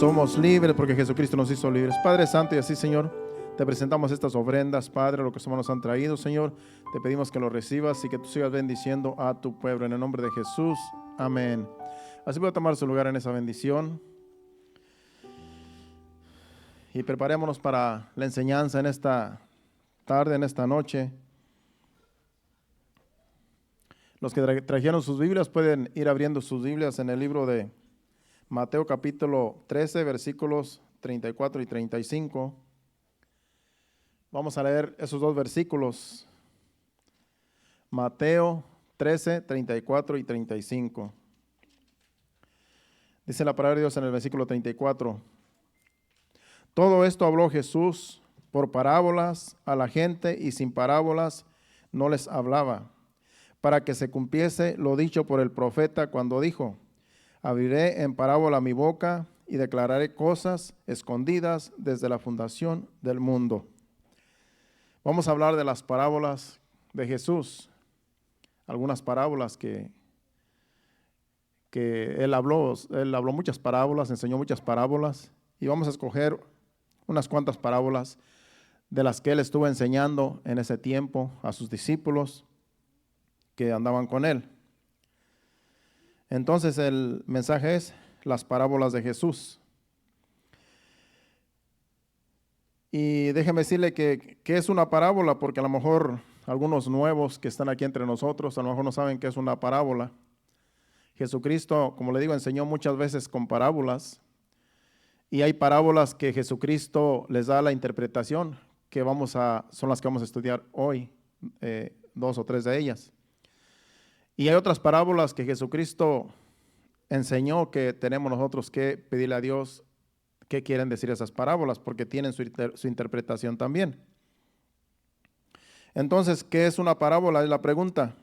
somos libres porque Jesucristo nos hizo libres. Padre Santo, y así, Señor, te presentamos estas ofrendas, Padre, lo que nos han traído, Señor. Te pedimos que lo recibas y que tú sigas bendiciendo a tu pueblo. En el nombre de Jesús, amén. Así puede tomar su lugar en esa bendición. Y preparémonos para la enseñanza en esta tarde, en esta noche. Los que trajeron sus Biblias pueden ir abriendo sus Biblias en el libro de Mateo capítulo 13, versículos 34 y 35. Vamos a leer esos dos versículos. Mateo 13, 34 y 35. Dice la palabra de Dios en el versículo 34. Todo esto habló Jesús por parábolas a la gente, y sin parábolas no les hablaba, para que se cumpliese lo dicho por el profeta cuando dijo: abriré en parábola mi boca y declararé cosas escondidas desde la fundación del mundo. Vamos a hablar de las parábolas de Jesús, algunas parábolas que Él habló muchas parábolas, enseñó muchas parábolas, y vamos a escoger unas cuantas parábolas de las que Él estuvo enseñando en ese tiempo a sus discípulos que andaban con Él. Entonces el mensaje es las parábolas de Jesús. Y déjeme decirle que es una parábola, porque a lo mejor algunos nuevos que están aquí entre nosotros a lo mejor no saben qué es una parábola. Jesucristo, como le digo, enseñó muchas veces con parábolas, y hay parábolas que Jesucristo les da la interpretación, son las que vamos a estudiar hoy, 2 o 3 de ellas. Y hay otras parábolas que Jesucristo enseñó que tenemos nosotros que pedirle a Dios qué quieren decir esas parábolas, porque tienen su interpretación también. Entonces, ¿qué es una parábola? Es la pregunta.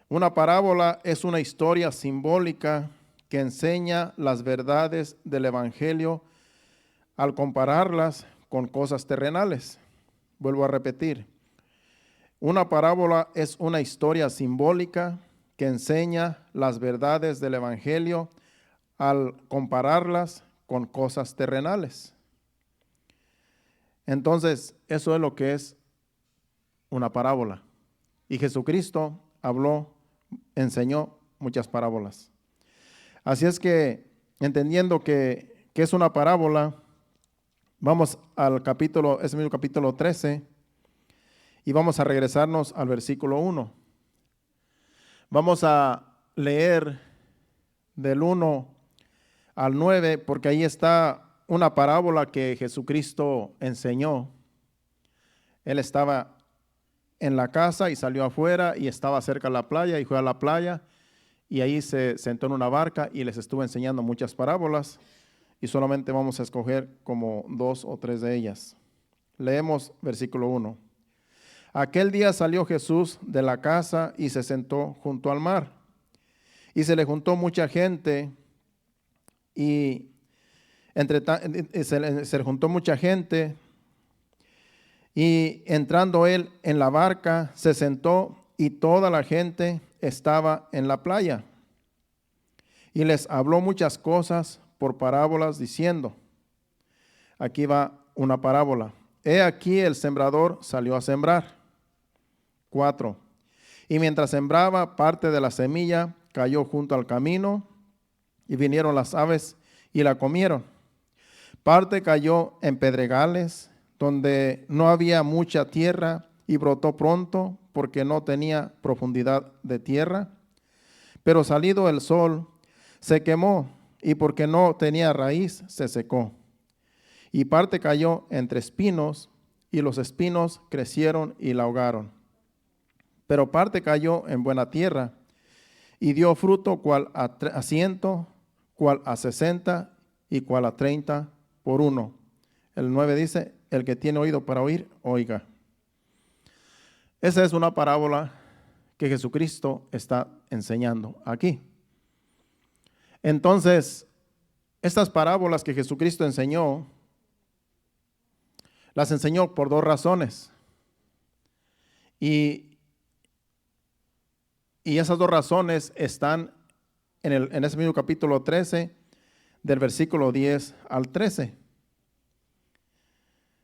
Una parábola es una historia simbólica que enseña las verdades del Evangelio al compararlas con cosas terrenales. Vuelvo a repetir. Una parábola es una historia simbólica que enseña las verdades del Evangelio al compararlas con cosas terrenales. Entonces, eso es lo que es una parábola. Y Jesucristo enseñó muchas parábolas. Así es que, entendiendo que es una parábola, vamos al ese mismo capítulo 13, y vamos a regresarnos al versículo 1. Vamos a leer del 1 al 9, porque ahí está una parábola que Jesucristo enseñó. Él estaba en la casa y salió afuera, y estaba cerca de la playa, y fue a la playa, y ahí se sentó en una barca y les estuvo enseñando muchas parábolas, y solamente vamos a escoger como 2 o 3 de ellas. Leemos versículo 1. Aquel día salió Jesús de la casa y se sentó junto al mar, y se le juntó mucha gente, y se le juntó mucha gente, y entrando él en la barca se sentó, y toda la gente estaba en la playa, y les habló muchas cosas por parábolas, diciendo, aquí va una parábola: he aquí el sembrador salió a sembrar. 4. Y mientras sembraba, parte de la semilla cayó junto al camino, y vinieron las aves y la comieron. Parte cayó en pedregales, donde no había mucha tierra, y brotó pronto, porque no tenía profundidad de tierra. Pero salido el sol, se quemó, y porque no tenía raíz, se secó. Y parte cayó entre espinos, y los espinos crecieron y la ahogaron. Pero parte cayó en buena tierra, y dio fruto, cual a 100, cual a 60, y cual a 30 por uno. El 9 dice: el que tiene oído para oír, oiga. Esa es una parábola que Jesucristo está enseñando aquí. Entonces, estas parábolas que Jesucristo enseñó, las enseñó por 2 razones. Y esas 2 razones están en ese mismo capítulo 13 del versículo 10 al 13.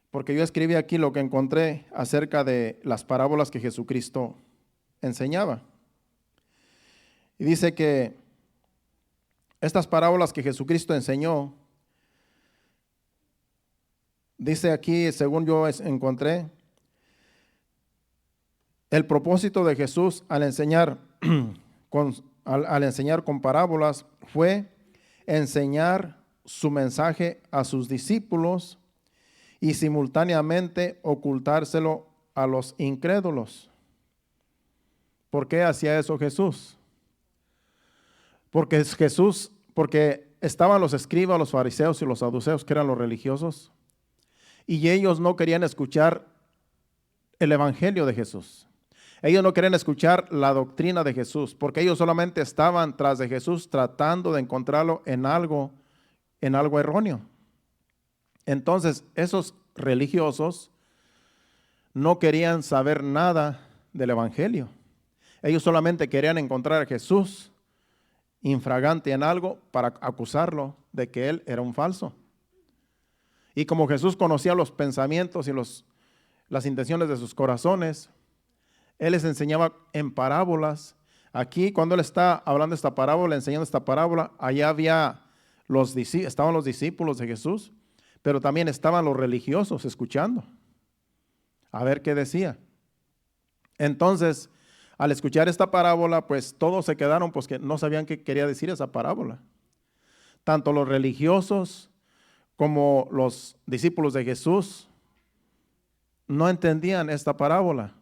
Porque yo escribí aquí lo que encontré acerca de las parábolas que Jesucristo enseñaba. Y dice que estas parábolas que Jesucristo enseñó, dice aquí, según yo encontré, el propósito de Jesús al enseñar con parábolas fue enseñar su mensaje a sus discípulos y simultáneamente ocultárselo a los incrédulos. ¿Por qué hacía eso Jesús? Porque estaban los escribas, los fariseos y los saduceos, que eran los religiosos, y ellos no querían escuchar el evangelio de Jesús. Ellos no querían escuchar la doctrina de Jesús, porque ellos solamente estaban tras de Jesús tratando de encontrarlo en algo erróneo. Entonces, esos religiosos no querían saber nada del evangelio. Ellos solamente querían encontrar a Jesús infragante en algo para acusarlo de que él era un falso. Y como Jesús conocía los pensamientos y las intenciones de sus corazones, él les enseñaba en parábolas. Aquí, cuando él está hablando esta parábola, enseñando esta parábola, allá estaban los discípulos de Jesús, pero también estaban los religiosos escuchando, a ver qué decía. Entonces, al escuchar esta parábola, pues todos se quedaron, pues que no sabían qué quería decir esa parábola. Tanto los religiosos como los discípulos de Jesús no entendían esta parábola.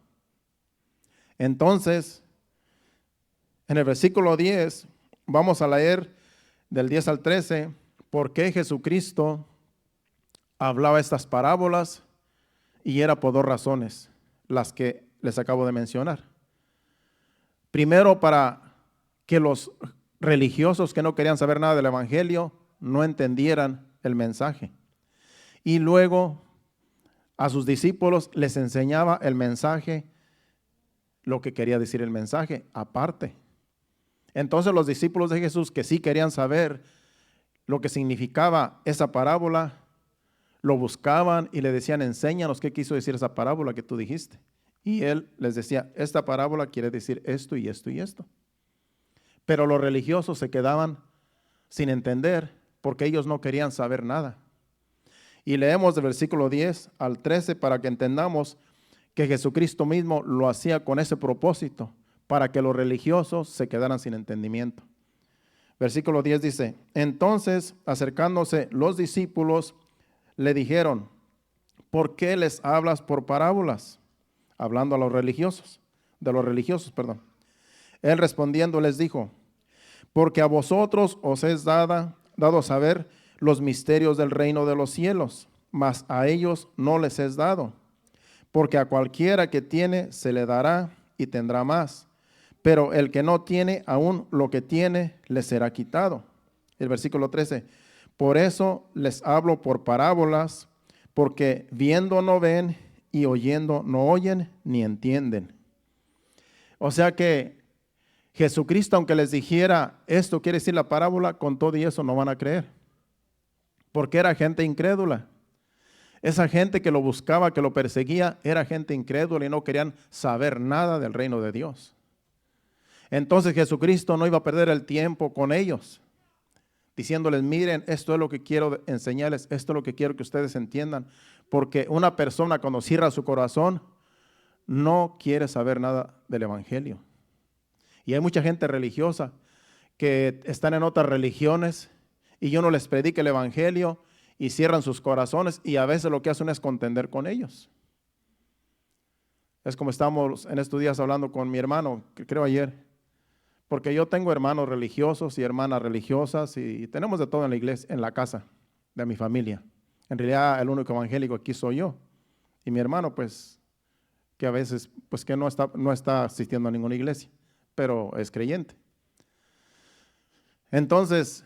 Entonces, en el versículo 10, vamos a leer del 10 al 13, por qué Jesucristo hablaba estas parábolas, y era por dos razones, las que les acabo de mencionar. Primero, para que los religiosos que no querían saber nada del evangelio no entendieran el mensaje. Y luego a sus discípulos les enseñaba el mensaje, lo que quería decir el mensaje, aparte. Entonces los discípulos de Jesús, que sí querían saber lo que significaba esa parábola, lo buscaban y le decían, enséñanos qué quiso decir esa parábola que tú dijiste. Y él les decía, esta parábola quiere decir esto y esto y esto. Pero los religiosos se quedaban sin entender porque ellos no querían saber nada. Y leemos del versículo 10 al 13 para que entendamos que Jesucristo mismo lo hacía con ese propósito, para que los religiosos se quedaran sin entendimiento. Versículo 10 dice, entonces acercándose los discípulos le dijeron, ¿por qué les hablas por parábolas? Hablando a los religiosos, Él respondiendo les dijo, porque a vosotros os es dado a saber los misterios del reino de los cielos, mas a ellos no les es dado. Porque a cualquiera que tiene se le dará y tendrá más, pero el que no tiene, aún lo que tiene le será quitado. El versículo 13, por eso les hablo por parábolas, porque viendo no ven y oyendo no oyen ni entienden. O sea que Jesucristo, aunque les dijera esto quiere decir la parábola, con todo y eso no van a creer, porque era gente incrédula. Esa gente que lo buscaba, que lo perseguía, era gente incrédula y no querían saber nada del reino de Dios. Entonces Jesucristo no iba a perder el tiempo con ellos, diciéndoles, miren, esto es lo que quiero enseñarles, esto es lo que quiero que ustedes entiendan, porque una persona cuando cierra su corazón no quiere saber nada del evangelio. Y hay mucha gente religiosa que están en otras religiones y yo no les predico el evangelio y cierran sus corazones y a veces lo que hacen es contender con ellos. Es como estamos en estos días hablando con mi hermano, que creo ayer, porque yo tengo hermanos religiosos y hermanas religiosas y tenemos de todo en la iglesia, en la casa de mi familia. En realidad el único evangélico aquí soy yo y mi hermano pues que a veces pues que no está asistiendo a ninguna iglesia, pero es creyente. Entonces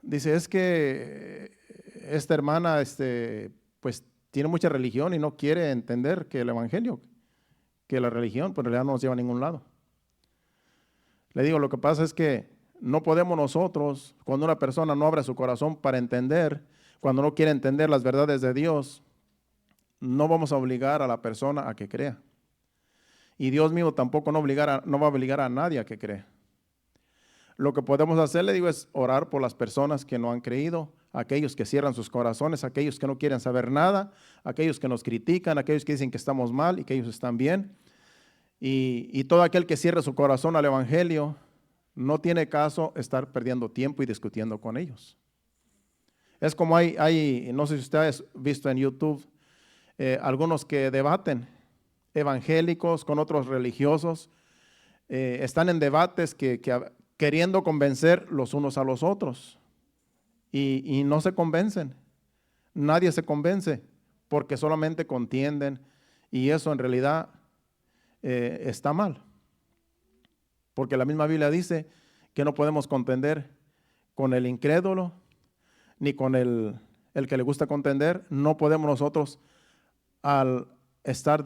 dice, es que esta hermana pues tiene mucha religión y no quiere entender que el evangelio, que la religión pues en realidad no nos lleva a ningún lado. Le digo, lo que pasa es que no podemos nosotros, cuando una persona no abre su corazón para entender, cuando no quiere entender las verdades de Dios, no vamos a obligar a la persona a que crea. Y Dios mismo tampoco no va a obligar a nadie a que crea. Lo que podemos hacer, le digo, es orar por las personas que no han creído, aquellos que cierran sus corazones, aquellos que no quieren saber nada, aquellos que nos critican, aquellos que dicen que estamos mal y que ellos están bien. Y todo aquel que cierre su corazón al Evangelio, no tiene caso estar perdiendo tiempo y discutiendo con ellos. Es como no sé si ustedes han visto en YouTube, algunos que debaten, evangélicos con otros religiosos, están en debates queriendo convencer los unos a los otros y no se convencen. Nadie se convence porque solamente contienden y eso en realidad está mal. Porque la misma Biblia dice que no podemos contender con el incrédulo ni con el que le gusta contender. No podemos nosotros al estar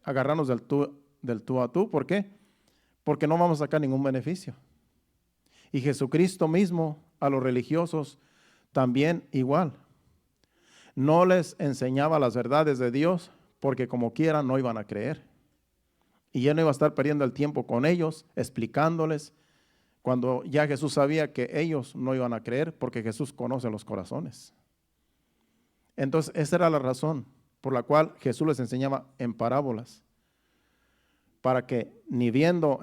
agarrarnos del tú a tú. ¿Por qué? Porque no vamos a sacar ningún beneficio. Y Jesucristo mismo a los religiosos también igual. No les enseñaba las verdades de Dios porque como quiera no iban a creer. Y ya no iba a estar perdiendo el tiempo con ellos, explicándoles, cuando ya Jesús sabía que ellos no iban a creer porque Jesús conoce los corazones. Entonces esa era la razón por la cual Jesús les enseñaba en parábolas, para que ni viendo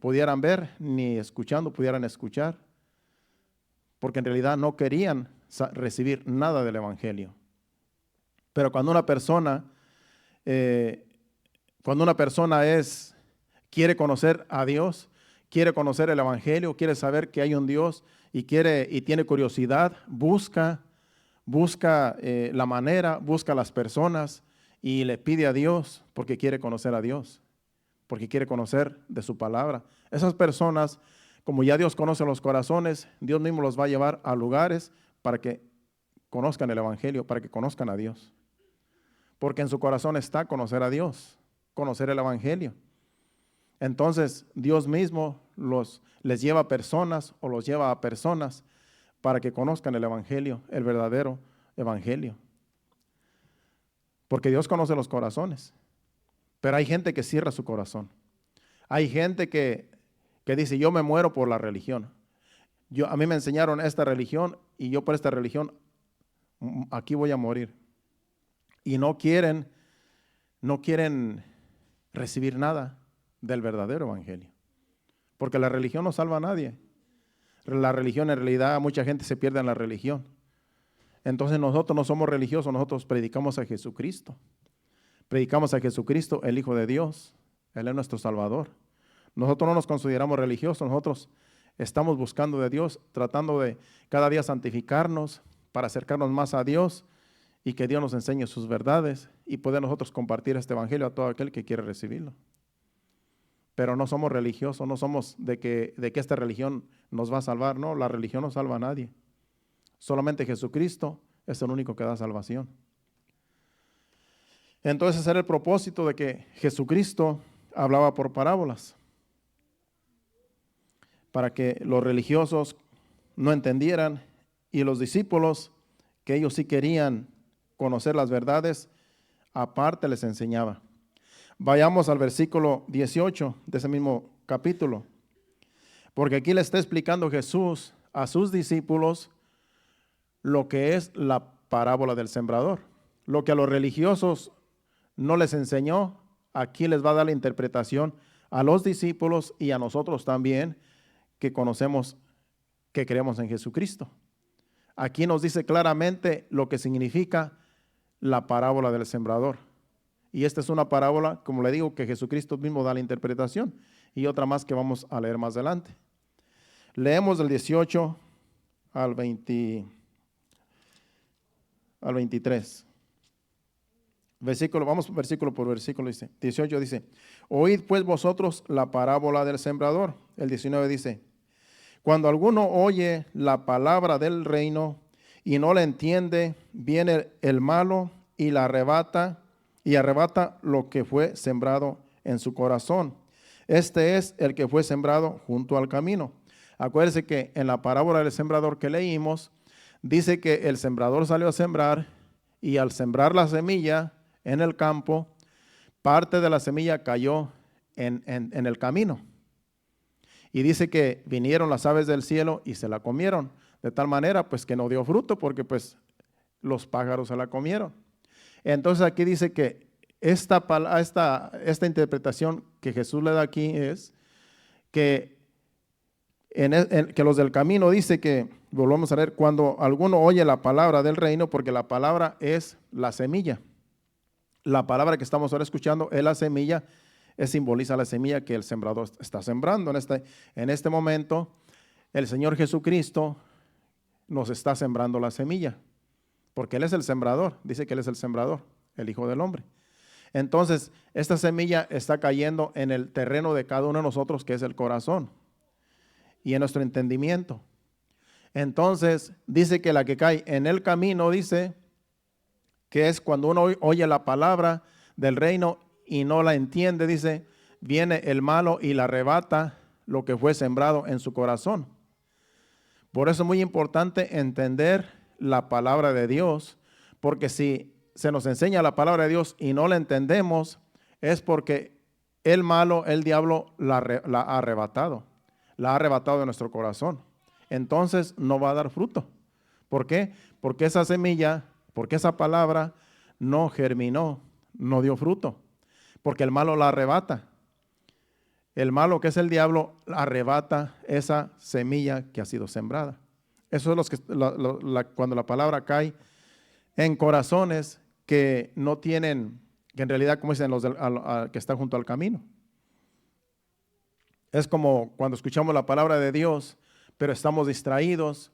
pudieran ver, ni escuchando pudieran escuchar, porque en realidad no querían recibir nada del Evangelio. Pero cuando una persona quiere conocer a Dios, quiere conocer el Evangelio, quiere saber que hay un Dios y tiene curiosidad, busca la manera, busca las personas y le pide a Dios porque quiere conocer a Dios, porque quiere conocer de su palabra. Esas personas, como ya Dios conoce los corazones, Dios mismo los va a llevar a lugares para que conozcan el Evangelio, para que conozcan a Dios. Porque en su corazón está conocer a Dios, conocer el Evangelio. Entonces Dios mismo les lleva a personas o los lleva a personas para que conozcan el Evangelio, el verdadero Evangelio. Porque Dios conoce los corazones, pero hay gente que cierra su corazón. Hay gente que dice, yo me muero por la religión. A mí me enseñaron esta religión y yo por esta religión aquí voy a morir. Y no quieren recibir nada del verdadero Evangelio. Porque la religión no salva a nadie. La religión, en realidad, mucha gente se pierde en la religión. Entonces nosotros no somos religiosos, nosotros predicamos a Jesucristo. Predicamos a Jesucristo, el Hijo de Dios. Él es nuestro Salvador. Nosotros no nos consideramos religiosos, nosotros estamos buscando de Dios, tratando de cada día santificarnos para acercarnos más a Dios y que Dios nos enseñe sus verdades y poder nosotros compartir este Evangelio a todo aquel que quiere recibirlo. Pero no somos religiosos, no somos de que esta religión nos va a salvar. No, la religión no salva a nadie. Solamente Jesucristo es el único que da salvación. Entonces ese era el propósito de que Jesucristo hablaba por parábolas, para que los religiosos no entendieran y los discípulos, que ellos sí querían conocer las verdades, aparte les enseñaba. Vayamos al versículo 18 de ese mismo capítulo, porque aquí le está explicando Jesús a sus discípulos lo que es la parábola del sembrador. Lo que a los religiosos no les enseñó, aquí les va a dar la interpretación a los discípulos y a nosotros también, que conocemos, que creemos en Jesucristo. Aquí nos dice claramente lo que significa la parábola del sembrador. Y esta es una parábola, como le digo, que Jesucristo mismo da la interpretación. Y otra más que vamos a leer más adelante. Leemos del 18 al 23. Vamos versículo por versículo. Dice, 18 dice, oíd pues vosotros la parábola del sembrador. El 19 dice, cuando alguno oye la palabra del reino y no la entiende, viene el malo y la arrebata lo que fue sembrado en su corazón. Este es el que fue sembrado junto al camino. Acuérdense que en la parábola del sembrador que leímos, dice que el sembrador salió a sembrar y al sembrar la semilla en el campo, parte de la semilla cayó en el camino. Y dice que vinieron las aves del cielo y se la comieron, de tal manera pues que no dio fruto porque pues los pájaros se la comieron. Entonces aquí dice que esta interpretación que Jesús le da aquí es que, que los del camino dice que, volvamos a ver, cuando alguno oye la palabra del reino, porque la palabra es la semilla. La palabra que estamos ahora escuchando es la semilla, simboliza la semilla que el sembrador está sembrando. En este momento, el Señor Jesucristo nos está sembrando la semilla, porque Él es el sembrador, dice que Él es el sembrador, el Hijo del Hombre. Entonces, esta semilla está cayendo en el terreno de cada uno de nosotros, que es el corazón, y en nuestro entendimiento. Entonces, dice que la que cae en el camino, dice que es cuando uno oye la palabra del reino y no la entiende, dice, viene el malo y la arrebata lo que fue sembrado en su corazón. Por eso es muy importante entender la palabra de Dios, porque si se nos enseña la palabra de Dios y no la entendemos, es porque el malo, el diablo, la ha arrebatado de nuestro corazón. Entonces no va a dar fruto. ¿Por qué? Porque esa semilla, porque esa palabra no germinó, no dio fruto, porque el malo la arrebata. El malo, que es el diablo, arrebata esa semilla que ha sido sembrada. Eso es cuando la palabra cae en corazones que no tienen, que en realidad, como dicen los que están junto al camino. Es como cuando escuchamos la palabra de Dios, pero estamos distraídos.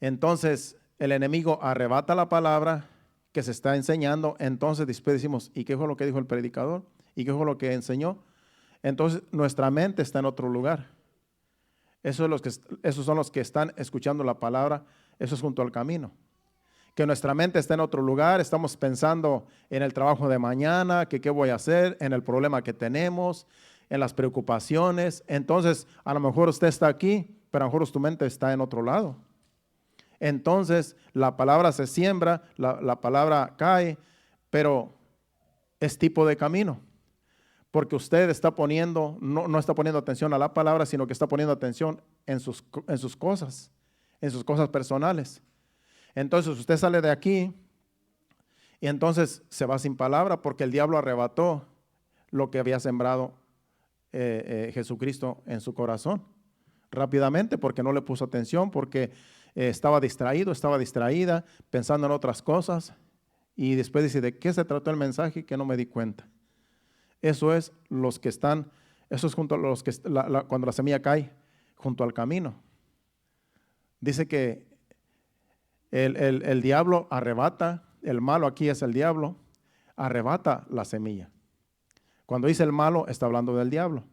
Entonces el enemigo arrebata la palabra que se está enseñando. Entonces después decimos, ¿y qué fue lo que dijo el predicador? ¿Y qué fue lo que enseñó? Entonces nuestra mente está en otro lugar. Esos son los que están escuchando la palabra. Eso es junto al camino. Que nuestra mente está en otro lugar, estamos pensando en el trabajo de mañana, que qué voy a hacer, en el problema que tenemos, en las preocupaciones. Entonces, a lo mejor usted está aquí, pero a lo mejor tu mente está en otro lado. Entonces, la palabra se siembra, la palabra cae, pero es tipo de camino. Porque usted está poniendo, no está poniendo atención a la palabra, sino que está poniendo atención en sus cosas personales. Entonces usted sale de aquí y entonces se va sin palabra porque el diablo arrebató lo que había sembrado Jesucristo en su corazón rápidamente, porque no le puso atención, porque estaba distraído, estaba distraída, pensando en otras cosas, y después dice, ¿de qué se trató el mensaje? Que no me di cuenta. Eso es junto a los que cuando la semilla cae junto al camino. Dice que el diablo arrebata, el malo aquí es el diablo, arrebata la semilla. Cuando dice el malo, está hablando del diablo.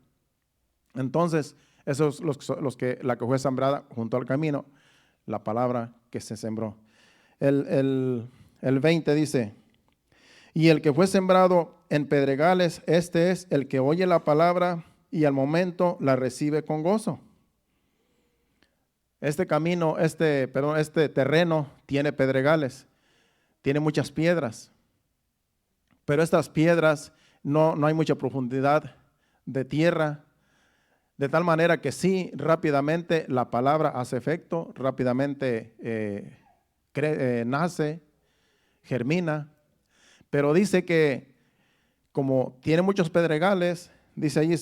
Entonces, esos son la que fue sembrada junto al camino, la palabra que se sembró. El 20 dice, y el que fue sembrado en pedregales, este es el que oye la palabra y al momento la recibe con gozo. Este terreno tiene pedregales, tiene muchas piedras, pero estas piedras no hay mucha profundidad de tierra, de tal manera que sí, rápidamente la palabra hace efecto, rápidamente nace, germina, pero dice que como tiene muchos pedregales, dice allí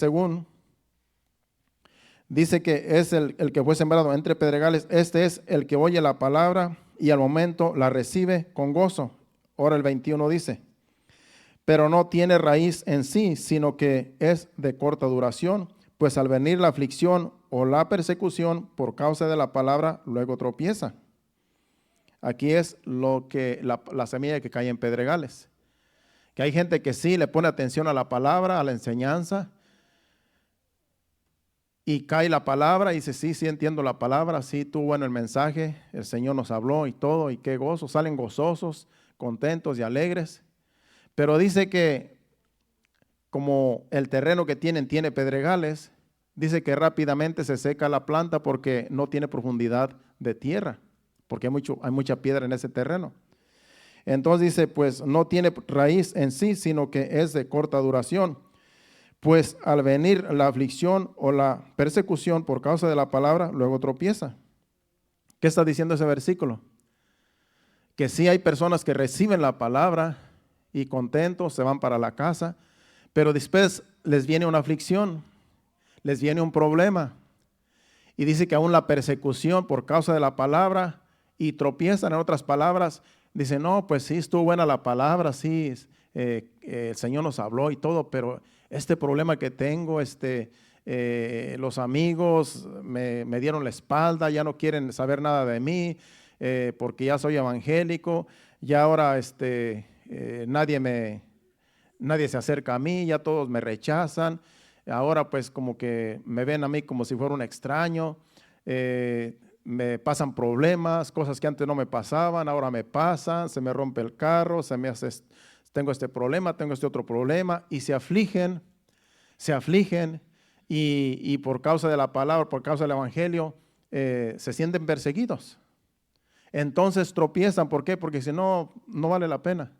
dice que es el que fue sembrado entre pedregales, este es el que oye la palabra y al momento la recibe con gozo. Ahora el 21 dice, pero no tiene raíz en sí, sino que es de corta duración, pues al venir la aflicción o la persecución por causa de la palabra, luego tropieza. Aquí es la semilla que cae en pedregales. Que hay gente que sí le pone atención a la palabra, a la enseñanza, y cae la palabra y dice, sí entiendo la palabra, sí tuvo el mensaje, el Señor nos habló y todo, y qué gozo, salen gozosos, contentos y alegres. Pero dice que como el terreno que tiene pedregales, dice que rápidamente se seca la planta porque no tiene profundidad de tierra, porque hay mucha piedra en ese terreno. Entonces dice, pues no tiene raíz en sí, sino que es de corta duración. Pues al venir la aflicción o la persecución por causa de la palabra, luego tropieza. ¿Qué está diciendo ese versículo? Que sí hay personas que reciben la palabra y contentos se van para la casa, pero después les viene una aflicción, les viene un problema. Y dice que aún la persecución por causa de la palabra tropiezan, en otras palabras, dicen, no, pues sí, estuvo buena la palabra, sí, el Señor nos habló y todo, pero este problema que tengo, los amigos me dieron la espalda, ya no quieren saber nada de mí, porque ya soy evangélico, ya ahora nadie se acerca a mí, ya todos me rechazan, ahora pues como que me ven a mí como si fuera un extraño, me pasan problemas, cosas que antes no me pasaban, ahora me pasan, se me rompe el carro, tengo este problema, tengo este otro problema, y se afligen, y por causa de la palabra, por causa del evangelio, se sienten perseguidos. Entonces tropiezan, ¿por qué? Porque si no, no vale la pena.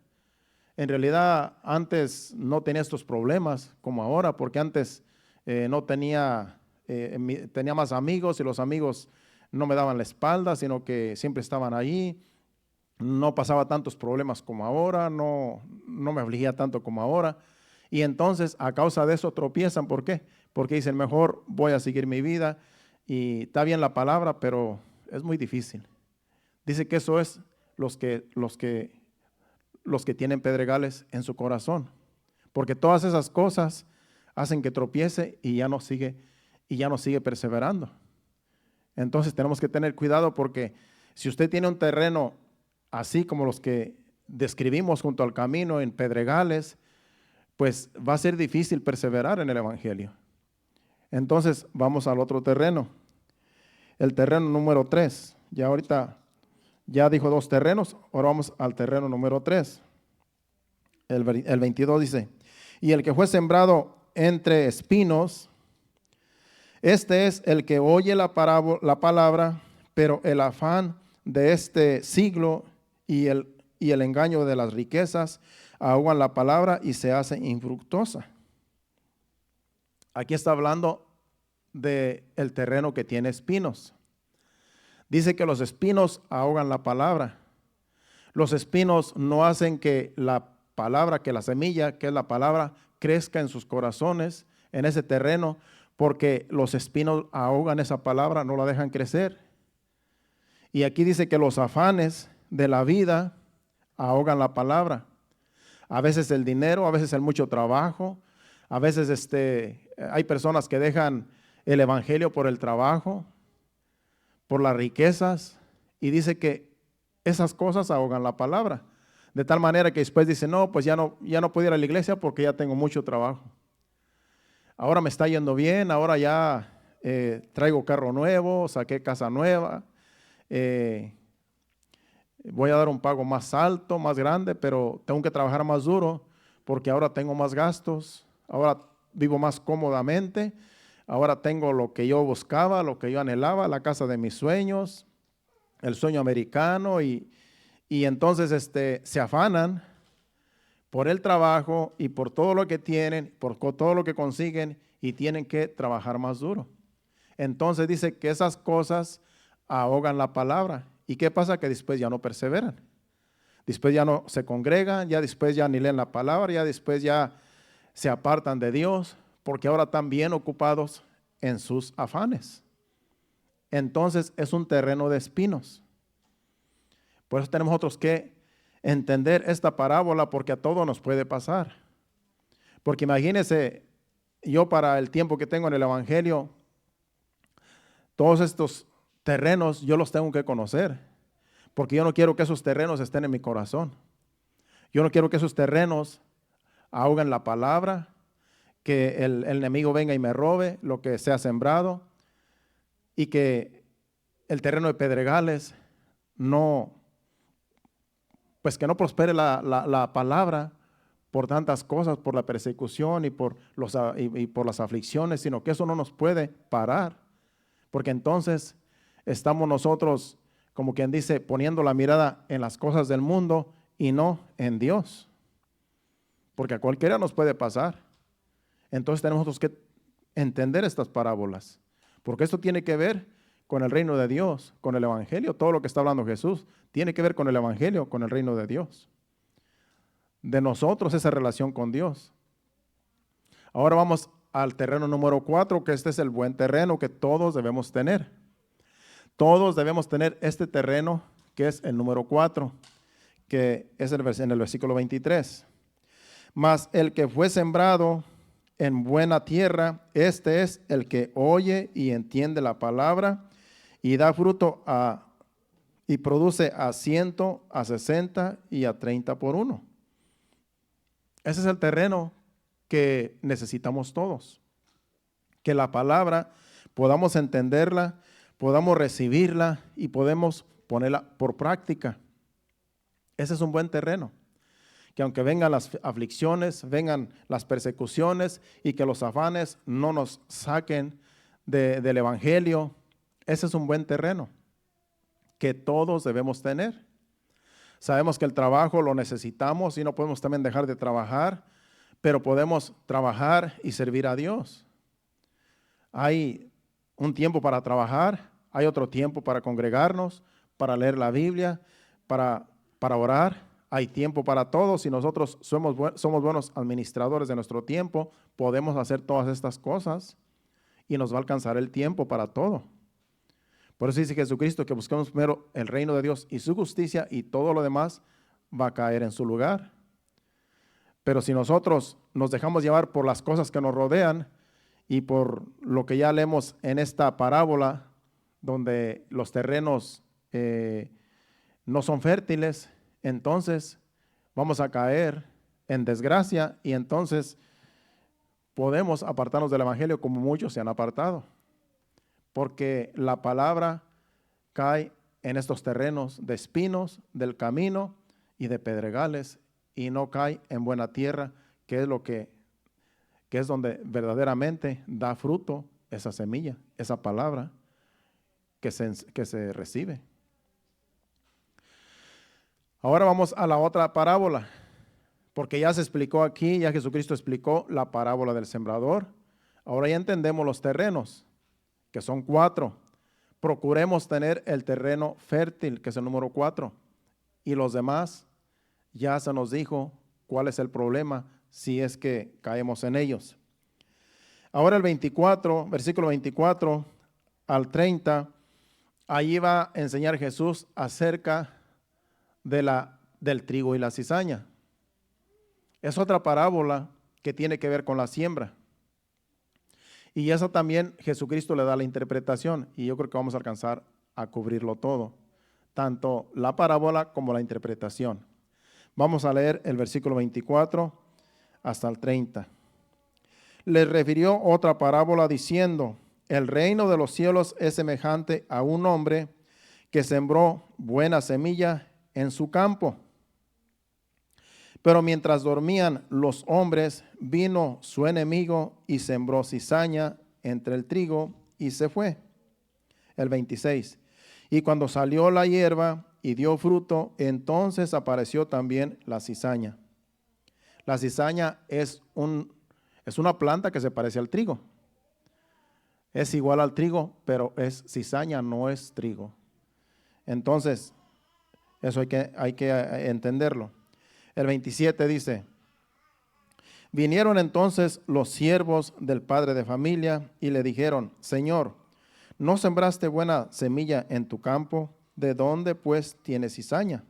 En realidad antes no tenía estos problemas como ahora, porque antes no tenía más amigos, y los amigos no me daban la espalda, sino que siempre estaban ahí. No pasaba tantos problemas como ahora, no me afligía tanto como ahora. Y entonces a causa de eso tropiezan. ¿Por qué? Porque dicen, mejor voy a seguir mi vida, y está bien la palabra, pero es muy difícil. Dice que eso es los que tienen pedregales en su corazón, porque todas esas cosas hacen que tropiece y ya no sigue perseverando. Entonces tenemos que tener cuidado, porque si usted tiene un terreno así como los que describimos junto al camino, en pedregales, pues va a ser difícil perseverar en el evangelio. Entonces vamos al otro terreno, el terreno número 3. Ya ahorita ya dijo 2 terrenos, ahora vamos al terreno número 3. El 22 dice, y el que fue sembrado entre espinos, este es el que oye la palabra, pero el afán de este siglo y el engaño de las riquezas ahogan la palabra y se hace infructuosa. Aquí está hablando del terreno que tiene espinos. Dice que los espinos ahogan la palabra. Los espinos no hacen que la palabra, que la semilla, que es la palabra, crezca en sus corazones, en ese terreno, porque los espinos ahogan esa palabra, no la dejan crecer. Y aquí dice que los afanes de la vida ahogan la palabra. A veces el dinero, a veces el mucho trabajo, a veces hay personas que dejan el evangelio por el trabajo, por las riquezas, y dice que esas cosas ahogan la palabra, de tal manera que después dice, no, pues ya no puedo ir a la iglesia porque ya tengo mucho trabajo. Ahora me está yendo bien, ahora ya traigo carro nuevo, saqué casa nueva, voy a dar un pago más alto, más grande, pero tengo que trabajar más duro porque ahora tengo más gastos, ahora vivo más cómodamente, ahora tengo lo que yo buscaba, lo que yo anhelaba, la casa de mis sueños, el sueño americano, y entonces se afanan por el trabajo y por todo lo que tienen, por todo lo que consiguen, y tienen que trabajar más duro. Entonces dice que esas cosas ahogan la palabra. ¿Y qué pasa? Que después ya no perseveran. Después ya no se congregan, ya después ya ni leen la palabra, ya después ya se apartan de Dios, porque ahora están bien ocupados en sus afanes. Entonces es un terreno de espinos. Por eso tenemos nosotros que entender esta parábola, porque a todos nos puede pasar. Porque imagínense, yo para el tiempo que tengo en el evangelio, todos estos terrenos yo los tengo que conocer, porque yo no quiero que esos terrenos estén en mi corazón. Yo no quiero que esos terrenos ahoguen la palabra, que el enemigo venga y me robe lo que se ha sembrado, y que el terreno de pedregales pues que no prospere la palabra, por tantas cosas, por la persecución y por las aflicciones, sino que eso no nos puede parar, porque entonces estamos nosotros, como quien dice, poniendo la mirada en las cosas del mundo y no en Dios, porque a cualquiera nos puede pasar. Entonces tenemos nosotros que entender estas parábolas, porque esto tiene que ver con el reino de Dios, con el evangelio. Todo lo que está hablando Jesús tiene que ver con el evangelio, con el reino de Dios, de nosotros, esa relación con Dios. Ahora vamos al terreno número 4, que este es el buen terreno que todos debemos tener. Todos debemos tener este terreno, que es el número 4, que es en el versículo 23. Mas el que fue sembrado en buena tierra, este es el que oye y entiende la palabra y da fruto y produce a 100, a 60 y a 30 por uno. Ese es el terreno que necesitamos todos. Que la palabra podamos entenderla, podamos recibirla y podemos ponerla por práctica. Ese es un buen terreno. Que aunque vengan las aflicciones, vengan las persecuciones y que los afanes no nos saquen del evangelio, ese es un buen terreno que todos debemos tener. Sabemos que el trabajo lo necesitamos y no podemos también dejar de trabajar, pero podemos trabajar y servir a Dios. Hay un tiempo para trabajar, hay otro tiempo para congregarnos, para leer la Biblia, para orar. Hay tiempo para todos. Si nosotros somos buenos administradores de nuestro tiempo, podemos hacer todas estas cosas y nos va a alcanzar el tiempo para todo. Por eso dice Jesucristo que busquemos primero el reino de Dios y su justicia y todo lo demás va a caer en su lugar. Pero si nosotros nos dejamos llevar por las cosas que nos rodean y por lo que ya leemos en esta parábola, donde los terrenos no son fértiles, entonces vamos a caer en desgracia y entonces podemos apartarnos del evangelio como muchos se han apartado. Porque la palabra cae en estos terrenos de espinos, del camino y de pedregales, y no cae en buena tierra, que es donde verdaderamente da fruto esa semilla, esa palabra que se recibe. Ahora vamos a la otra parábola, porque ya se explicó aquí, ya Jesucristo explicó la parábola del sembrador. Ahora ya entendemos los terrenos, que son 4. Procuremos tener el terreno fértil, que es el número 4. Y los demás, ya se nos dijo cuál es el problema si es que caemos en ellos. Ahora el 24, versículo 24 al 30, ahí va a enseñar Jesús acerca del trigo y la cizaña. Es otra parábola que tiene que ver con la siembra. Y eso también Jesucristo le da la interpretación y yo creo que vamos a alcanzar a cubrirlo todo, tanto la parábola como la interpretación. Vamos a leer el versículo 24 hasta el 30. Les refirió otra parábola diciendo: el reino de los cielos es semejante a un hombre que sembró buena semilla en su campo. Pero mientras dormían los hombres, vino su enemigo y sembró cizaña entre el trigo y se fue. El 26. Y cuando salió la hierba y dio fruto, entonces apareció también la cizaña. La cizaña es una planta que se parece al trigo. Es igual al trigo, pero es cizaña, no es trigo. Entonces, eso hay que entenderlo. El 27 dice: vinieron entonces los siervos del padre de familia y le dijeron: Señor, ¿no sembraste buena semilla en tu campo? ¿De dónde pues tienes cizaña?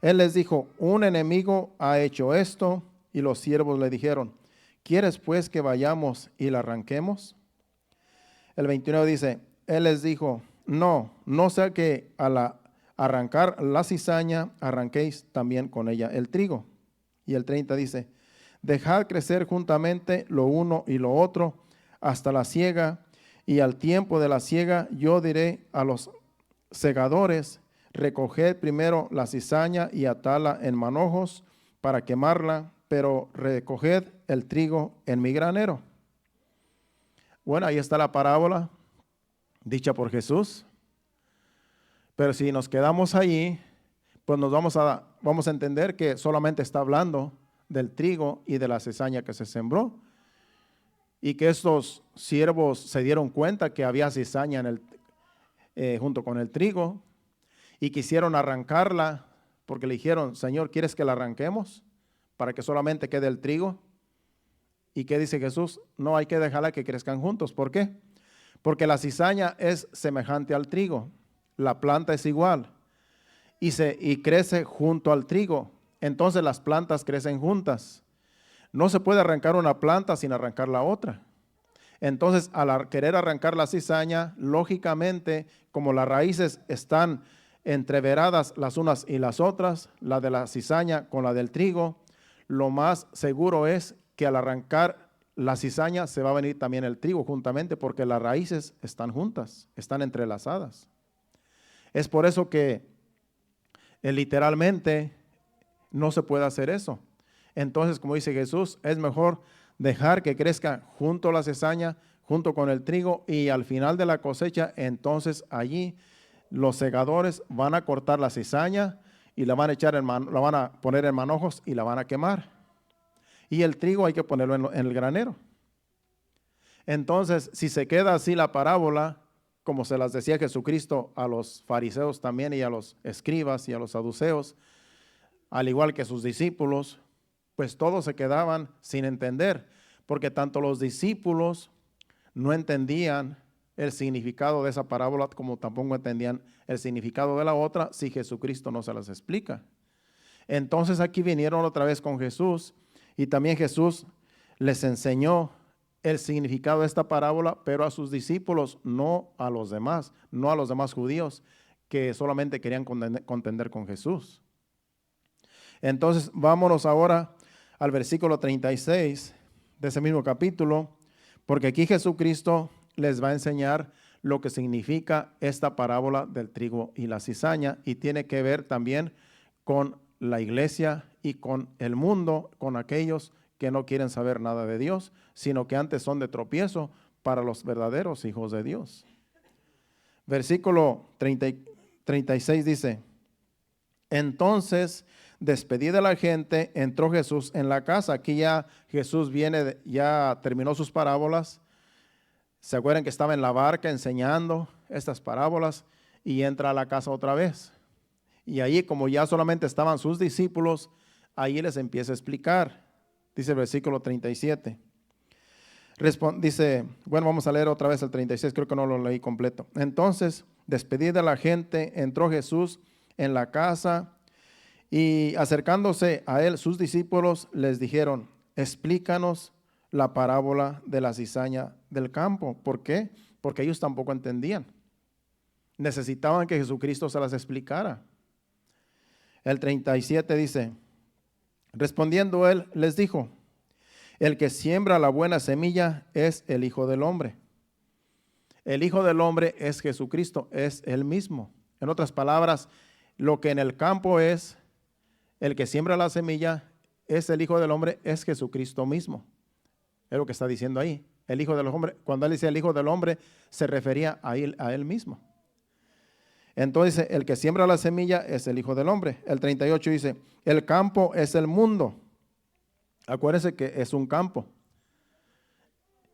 Él les dijo: un enemigo ha hecho esto. Y los siervos le dijeron: ¿quieres pues que vayamos y la arranquemos? El 29 dice: él les dijo: no sea que al arrancar la cizaña, arranquéis también con ella el trigo. Y el 30 dice: dejad crecer juntamente lo uno y lo otro hasta la siega, y al tiempo de la siega yo diré a los segadores: recoged primero la cizaña y atala en manojos para quemarla, pero recoged el trigo en mi granero. Bueno, ahí está la parábola dicha por Jesús. Pero si nos quedamos allí, pues nos vamos a entender que solamente está hablando del trigo y de la cizaña que se sembró. Y que estos siervos se dieron cuenta que había cizaña junto con el trigo y quisieron arrancarla porque le dijeron: Señor, ¿quieres que la arranquemos para que solamente quede el trigo? ¿Y qué dice Jesús? No, hay que dejarla que crezcan juntos. ¿Por qué? Porque la cizaña es semejante al trigo, la planta es igual y crece junto al trigo. Entonces las plantas crecen juntas. No se puede arrancar una planta sin arrancar la otra. Entonces, al querer arrancar la cizaña, lógicamente, como las raíces están entreveradas las unas y las otras, la de la cizaña con la del trigo, lo más seguro es que al arrancar la cizaña se va a venir también el trigo juntamente, porque las raíces están juntas, están entrelazadas. Es por eso que literalmente no se puede hacer eso. Entonces, como dice Jesús, es mejor dejar que crezca junto a la cizaña, junto con el trigo, y al final de la cosecha, entonces allí los segadores van a cortar la cizaña y la van a poner en manojos y la van a quemar. Y el trigo hay que ponerlo en el granero. Entonces, si se queda así la parábola, como se las decía Jesucristo a los fariseos también y a los escribas y a los saduceos, al igual que sus discípulos, pues todos se quedaban sin entender, porque tanto los discípulos no entendían el significado de esa parábola, como tampoco entendían el significado de la otra, si Jesucristo no se las explica. Entonces aquí vinieron otra vez con Jesús, y también Jesús les enseñó el significado de esta parábola, pero a sus discípulos, no a los demás judíos que solamente querían contender con Jesús. Entonces vámonos ahora al versículo 36 de ese mismo capítulo, porque aquí Jesucristo les va a enseñar lo que significa esta parábola del trigo y la cizaña, y tiene que ver también con la iglesia y con el mundo, con aquellos que no quieren saber nada de Dios, sino que antes son de tropiezo para los verdaderos hijos de Dios. Versículo 36 dice: entonces, despedida la gente, entró Jesús en la casa. Aquí ya Jesús ya terminó sus parábolas. ¿Se acuerdan que estaba en la barca enseñando estas parábolas? Y entra a la casa otra vez. Y allí, como ya solamente estaban sus discípulos, ahí les empieza a explicar. Dice el versículo 37. Dice, bueno, vamos a leer otra vez el 36, creo que no lo leí completo. Entonces, despedida la gente, entró Jesús en la casa, y acercándose a él sus discípulos les dijeron: explícanos la parábola de la cizaña del campo. ¿Por qué? Porque ellos tampoco entendían. Necesitaban que Jesucristo se las explicara. El 37 dice: respondiendo él les dijo: el que siembra la buena semilla es el Hijo del Hombre. El Hijo del Hombre es Jesucristo, es Él mismo. En otras palabras, lo que en el campo es, el que siembra la semilla es el Hijo del Hombre, es Jesucristo mismo. Es lo que está diciendo ahí. El Hijo del Hombre, cuando él dice el Hijo del Hombre, se refería a él mismo. Entonces, el que siembra la semilla es el Hijo del Hombre. El 38 dice: el campo es el mundo. Acuérdense que es un campo.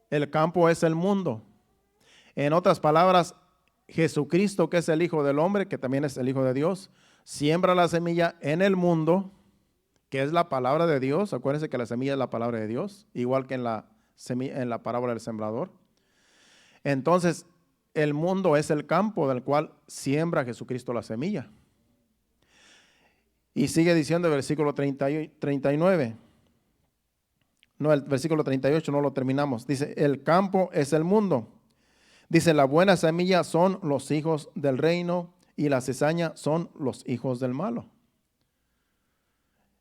El campo es el mundo. En otras palabras, Jesucristo, que es el Hijo del Hombre, que también es el Hijo de Dios, siembra la semilla en el mundo, que es la palabra de Dios. Acuérdense que la semilla es la palabra de Dios, igual que en la parábola del sembrador. Entonces, el mundo es el campo del cual siembra Jesucristo la semilla. Y sigue diciendo el versículo 39. No, el versículo 38 no lo terminamos. Dice: el campo es el mundo. Dice: la buena semilla son los hijos del reino, y la cizaña son los hijos del malo.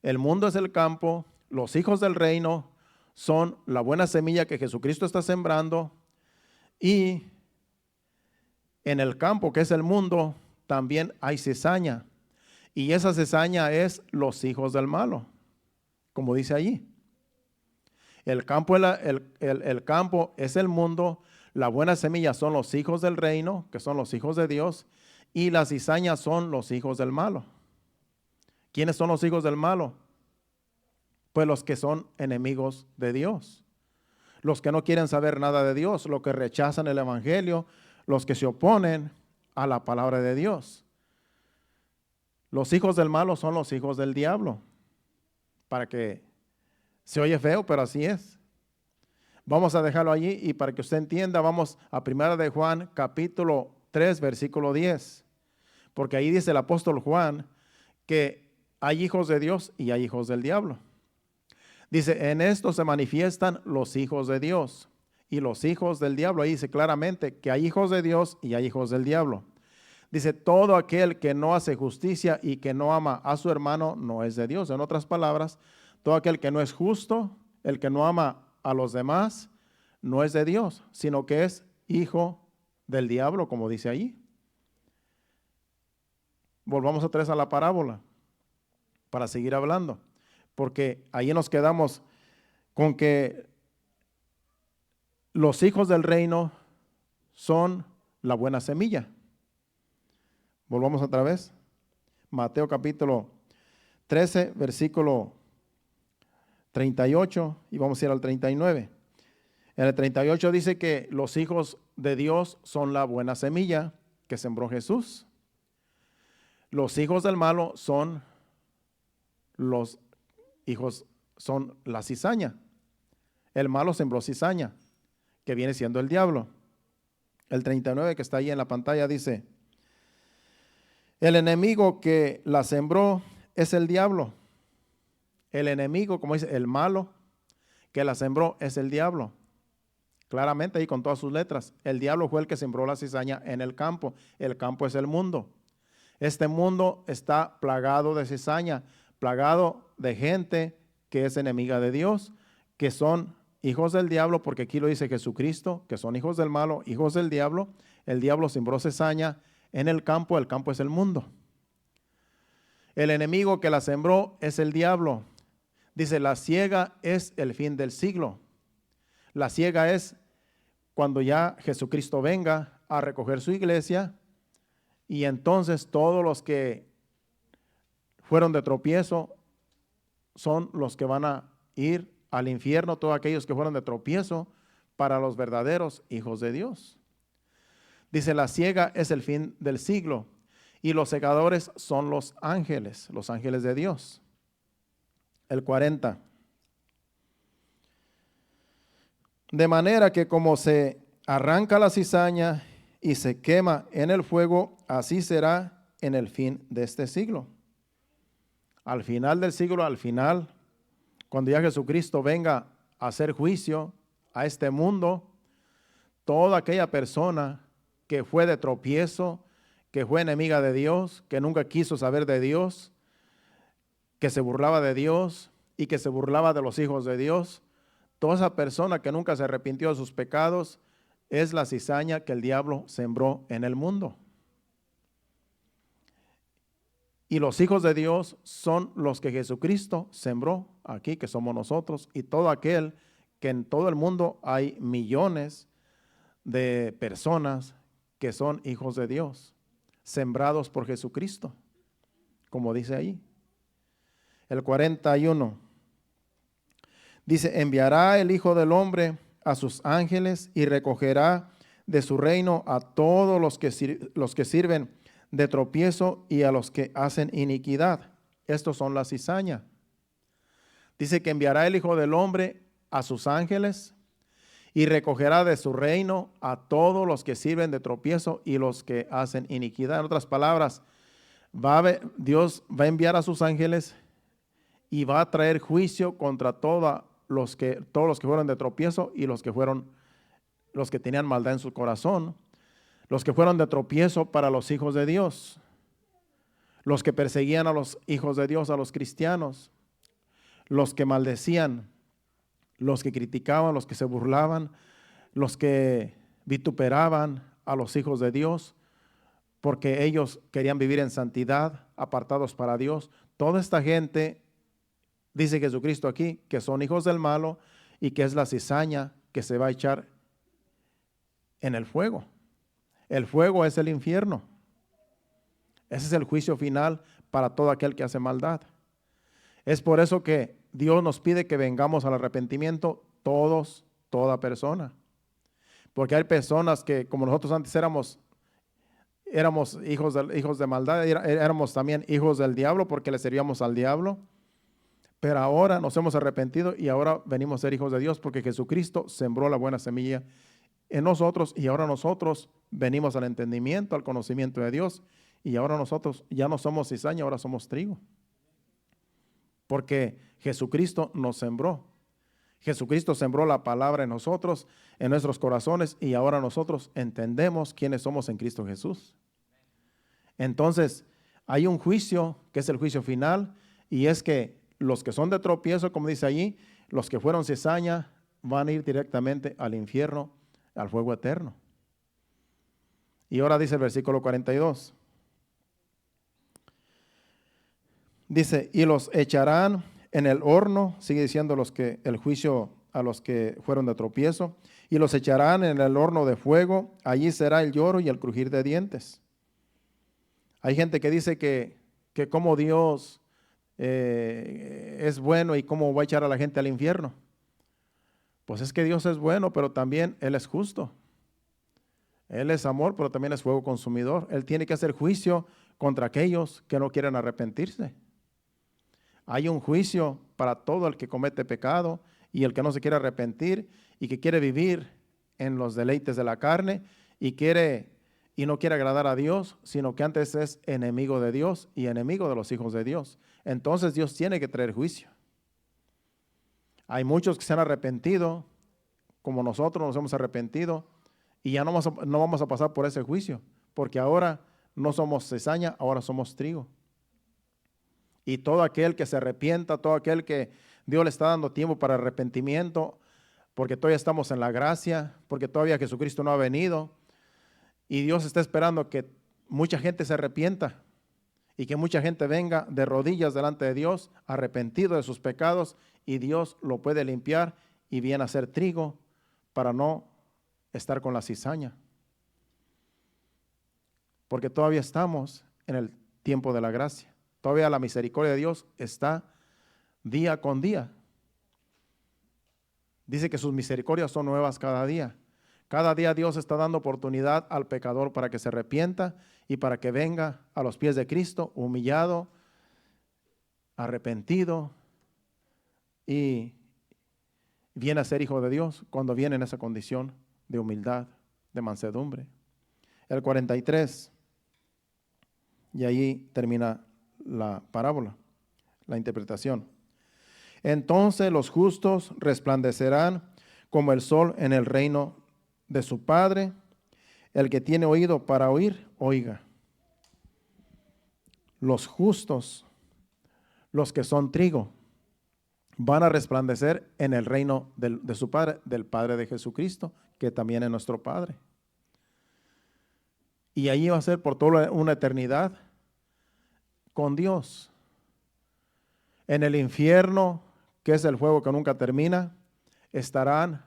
El mundo es el campo, los hijos del reino son la buena semilla que Jesucristo está sembrando, y en el campo, que es el mundo, también hay cizaña, y esa cizaña es los hijos del malo, como dice allí. El campo, el campo es el mundo, la buena semilla son los hijos del reino, que son los hijos de Dios, y las cizañas son los hijos del malo. ¿Quiénes son los hijos del malo? Pues los que son enemigos de Dios, los que no quieren saber nada de Dios, los que rechazan el evangelio, los que se oponen a la palabra de Dios. Los hijos del malo son los hijos del diablo. Para que se oye feo, pero así es. Vamos a dejarlo allí y para que usted entienda, vamos a 1 de Juan, capítulo 3, versículo 10. Porque ahí dice el apóstol Juan que hay hijos de Dios y hay hijos del diablo. Dice, en esto se manifiestan los hijos de Dios y los hijos del diablo. Ahí dice claramente que hay hijos de Dios y hay hijos del diablo. Dice, todo aquel que no hace justicia y que no ama a su hermano no es de Dios. En otras palabras, todo aquel que no es justo, el que no ama a los demás, no es de Dios, sino que es hijo del diablo, como dice ahí. Volvamos otra vez a la parábola para seguir hablando, porque ahí nos quedamos con que los hijos del reino son la buena semilla. Volvamos otra vez. Mateo capítulo 13, versículo 38 y vamos a ir al 39. En el 38 dice que los hijos de Dios son la buena semilla que sembró Jesús. Los hijos del malo son los hijos, son la cizaña. El malo sembró cizaña, que viene siendo el diablo. El 39 que está ahí en la pantalla dice, el enemigo que la sembró es el diablo. El enemigo, como dice, el malo que la sembró es el diablo. Claramente ahí con todas sus letras. El diablo fue el que sembró la cizaña en el campo. El campo es el mundo. Este mundo está plagado de cizaña, plagado de gente que es enemiga de Dios, que son hijos del diablo, porque aquí lo dice Jesucristo, que son hijos del malo, hijos del diablo. El diablo sembró cizaña en el campo es el mundo. El enemigo que la sembró es el diablo. Dice, la siega es el fin del siglo. La siega es cuando ya Jesucristo venga a recoger su iglesia y entonces todos los que fueron de tropiezo son los que van a ir al infierno, todos aquellos que fueron de tropiezo para los verdaderos hijos de Dios. Dice, la siega es el fin del siglo y los segadores son los ángeles de Dios. El 40. De manera que como se arranca la cizaña y se quema en el fuego, así será en el fin de este siglo. Al final del siglo, al final, cuando ya Jesucristo venga a hacer juicio a este mundo, toda aquella persona que fue de tropiezo, que fue enemiga de Dios, que nunca quiso saber de Dios, que se burlaba de Dios y que se burlaba de los hijos de Dios, toda esa persona que nunca se arrepintió de sus pecados es la cizaña que el diablo sembró en el mundo. Y los hijos de Dios son los que Jesucristo sembró aquí, que somos nosotros, y todo aquel que en todo el mundo hay millones de personas que son hijos de Dios, sembrados por Jesucristo, como dice ahí. El 41 dice, enviará el Hijo del Hombre a sus ángeles y recogerá de su reino a todos los que sirven de tropiezo y a los que hacen iniquidad. Estos son la cizaña. Dice que enviará el Hijo del Hombre a sus ángeles y recogerá de su reino a todos los que sirven de tropiezo y los que hacen iniquidad. En otras palabras, Dios va a enviar a sus ángeles y va a traer juicio contra todos los que fueron de tropiezo y los que tenían maldad en su corazón, los que fueron de tropiezo para los hijos de Dios, los que perseguían a los hijos de Dios, a los cristianos, los que maldecían, los que criticaban, los que se burlaban, los que vituperaban a los hijos de Dios, porque ellos querían vivir en santidad, apartados para Dios. Toda esta gente, dice Jesucristo aquí, que son hijos del malo y que es la cizaña que se va a echar en el fuego. El fuego es el infierno. Ese es el juicio final para todo aquel que hace maldad. Es por eso que Dios nos pide que vengamos al arrepentimiento todos, toda persona. Porque hay personas que, como nosotros antes éramos hijos de maldad, éramos también hijos del diablo porque le servíamos al diablo. Pero ahora nos hemos arrepentido y ahora venimos a ser hijos de Dios porque Jesucristo sembró la buena semilla en nosotros y ahora nosotros venimos al entendimiento, al conocimiento de Dios y ahora nosotros ya no somos cizaña, ahora somos trigo. Porque Jesucristo nos sembró. Jesucristo sembró la palabra en nosotros, en nuestros corazones y ahora nosotros entendemos quiénes somos en Cristo Jesús. Entonces, hay un juicio que es el juicio final y es que los que son de tropiezo, como dice allí, los que fueron cizaña van a ir directamente al infierno, al fuego eterno. Y ahora dice el versículo 42. Dice, y los echarán en el horno, sigue diciendo el juicio a los que fueron de tropiezo, y los echarán en el horno de fuego, allí será el lloro y el crujir de dientes. Hay gente que dice que como Dios es bueno y cómo va a echar a la gente al infierno. Pues es que Dios es bueno, pero también Él es justo. Él es amor, pero también es fuego consumidor. Él tiene que hacer juicio contra aquellos que no quieren arrepentirse. Hay un juicio para todo el que comete pecado y el que no se quiere arrepentir y que quiere vivir en los deleites de la carne y no quiere agradar a Dios, sino que antes es enemigo de Dios y enemigo de los hijos de Dios. Entonces Dios tiene que traer juicio. Hay muchos que se han arrepentido, como nosotros nos hemos arrepentido, y ya no vamos a pasar por ese juicio, porque ahora no somos cizaña, ahora somos trigo. Y todo aquel que se arrepienta, todo aquel que Dios le está dando tiempo para arrepentimiento, porque todavía estamos en la gracia, porque todavía Jesucristo no ha venido, y Dios está esperando que mucha gente se arrepienta y que mucha gente venga de rodillas delante de Dios, arrepentido de sus pecados, y Dios lo puede limpiar y viene a ser trigo para no estar con la cizaña. Porque todavía estamos en el tiempo de la gracia. Todavía la misericordia de Dios está día con día. Dice que sus misericordias son nuevas cada día. Cada día Dios está dando oportunidad al pecador para que se arrepienta y para que venga a los pies de Cristo humillado, arrepentido y viene a ser hijo de Dios cuando viene en esa condición de humildad, de mansedumbre. El 43, y ahí termina la parábola, la interpretación. Entonces los justos resplandecerán como el sol en el reino de su Padre. El que tiene oído para oír, oiga. Los justos, los que son trigo, van a resplandecer en el reino de su Padre, del Padre de Jesucristo, que también es nuestro Padre. Y allí va a ser por toda una eternidad con Dios. En el infierno, que es el fuego que nunca termina, estarán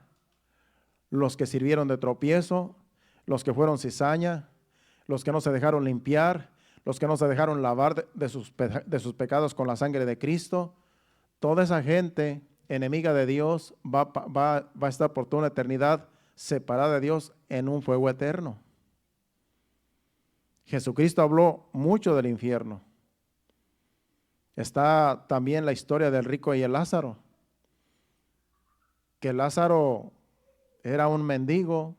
los que sirvieron de tropiezo, los que fueron cizaña, los que no se dejaron limpiar, los que no se dejaron lavar de sus pecados con la sangre de Cristo. Toda esa gente enemiga de Dios va a estar por toda una eternidad separada de Dios en un fuego eterno. Jesucristo habló mucho del infierno. Está también la historia del rico y el Lázaro. Que Lázaro era un mendigo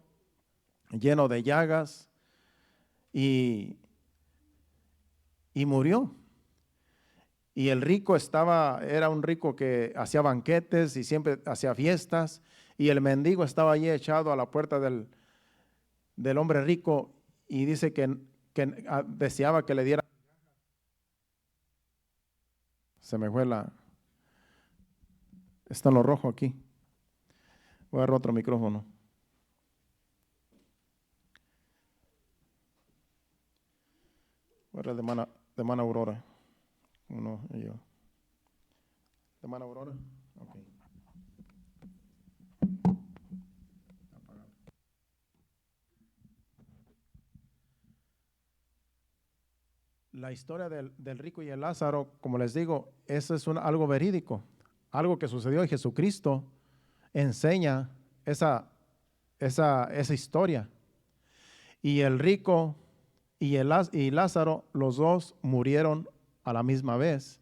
lleno de llagas y murió. Y el rico era un rico que hacía banquetes y siempre hacía fiestas, y el mendigo estaba allí echado a la puerta del hombre rico y dice que deseaba que le diera. Se me fue está en lo rojo aquí. Voy a agarrar otro micrófono. Voy a agarrar de hermana Aurora. Uno y yo. ¿De hermana Aurora? Ok. La historia del rico y el Lázaro, como les digo, eso es algo verídico, algo que sucedió, y Jesucristo enseña esa historia. Y el rico y Lázaro, los dos murieron a la misma vez.